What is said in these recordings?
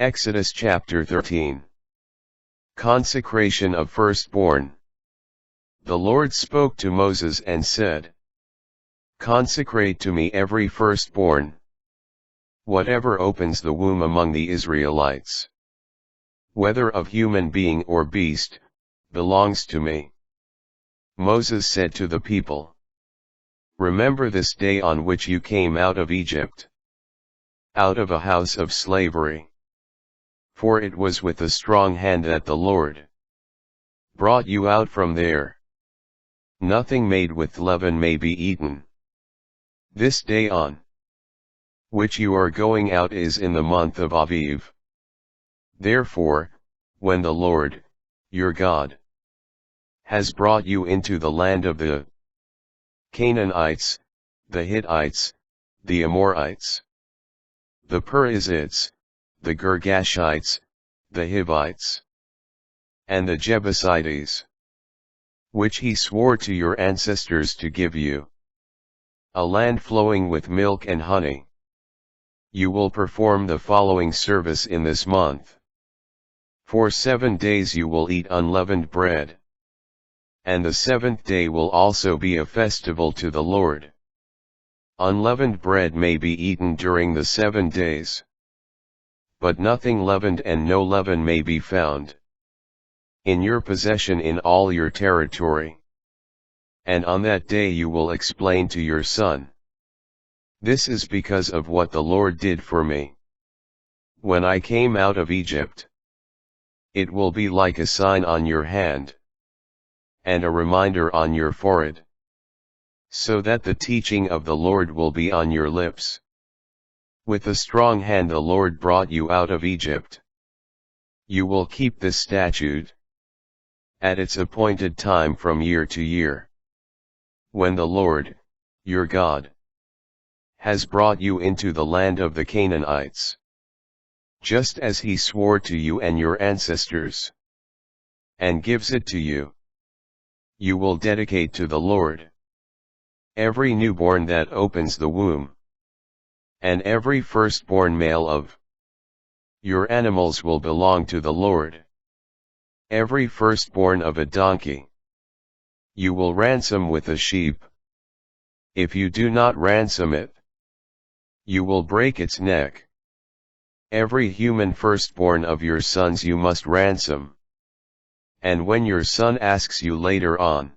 Exodus chapter 13. Consecration of firstborn. The Lord spoke to Moses and said, Consecrate to me every firstborn, whatever opens the womb among the Israelites, whether of human being or beast, belongs to me. Moses said to the people, Remember this day on which you came out of Egypt, out of a house of slavery. For it was with a strong hand that the Lord brought you out from there. Nothing made with leaven may be eaten. This day on which you are going out is in the month of Aviv. Therefore, when the Lord, your God, has brought you into the land of the Canaanites, the Hittites, the Amorites, the Perizzites, the Girgashites, the Hivites, and the Jebusites, which he swore to your ancestors to give you, a land flowing with milk and honey. You will perform the following service in this month. For 7 days you will eat unleavened bread, and the seventh day will also be a festival to the Lord. Unleavened bread may be eaten during the 7 days, but nothing leavened and no leaven may be found in your possession in all your territory. And on that day you will explain to your son, This is because of what the Lord did for me when I came out of Egypt. It will be like a sign on your hand, and a reminder on your forehead, so that the teaching of the Lord will be on your lips. With a strong hand the Lord brought you out of Egypt. You will keep this statute at its appointed time from year to year, when the Lord, your God, has brought you into the land of the Canaanites, just as he swore to you and your ancestors, and gives it to you. You will dedicate to the Lord every newborn that opens the womb, and every firstborn male of your animals will belong to the Lord. Every firstborn of a donkey you will ransom with a sheep. If you do not ransom it, you will break its neck. Every human firstborn of your sons you must ransom. And when your son asks you later on,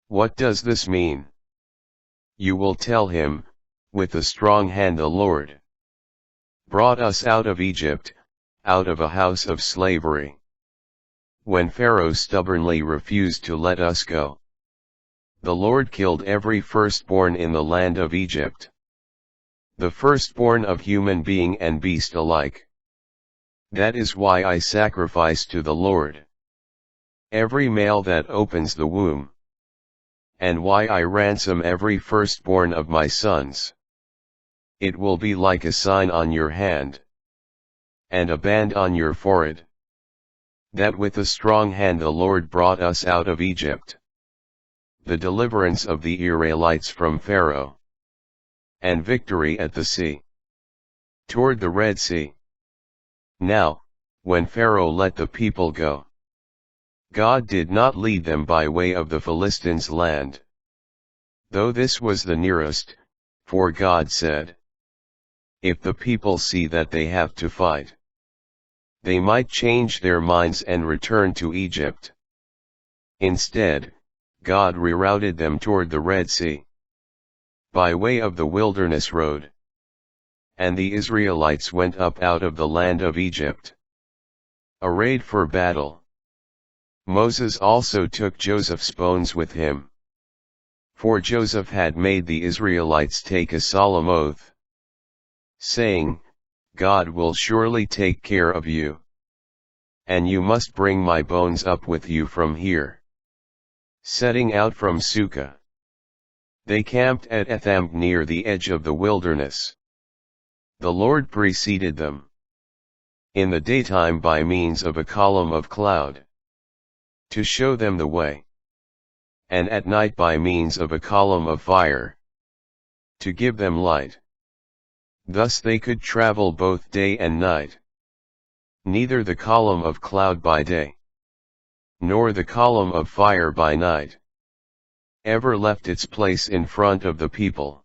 What does this mean? You will tell him, With a strong hand the Lord brought us out of Egypt, out of a house of slavery, when Pharaoh stubbornly refused to let us go. The Lord killed every firstborn in the land of Egypt, the firstborn of human being and beast alike. That is why I sacrifice to the Lord every male that opens the womb, and why I ransom every firstborn of my sons. It will be like a sign on your hand, and a band on your forehead, that with a strong hand the Lord brought us out of Egypt. The deliverance of the Israelites from Pharaoh, and victory at the sea, toward the Red Sea. Now, when Pharaoh let the people go, God did not lead them by way of the Philistines' land, though this was the nearest, for God said, If the people see that they have to fight, they might change their minds and return to Egypt. Instead, God rerouted them toward the Red Sea, by way of the wilderness road. And the Israelites went up out of the land of Egypt, arrayed for battle. Moses also took Joseph's bones with him, for Joseph had made the Israelites take a solemn oath, saying, God will surely take care of you, and you must bring my bones up with you from here. Setting out from Sukkah, they camped at Etham near the edge of the wilderness. The Lord preceded them in the daytime by means of a column of cloud, to show them the way, and at night by means of a column of fire, to give them light. Thus they could travel both day and night. Neither the column of cloud by day, nor the column of fire by night, ever left its place in front of the people.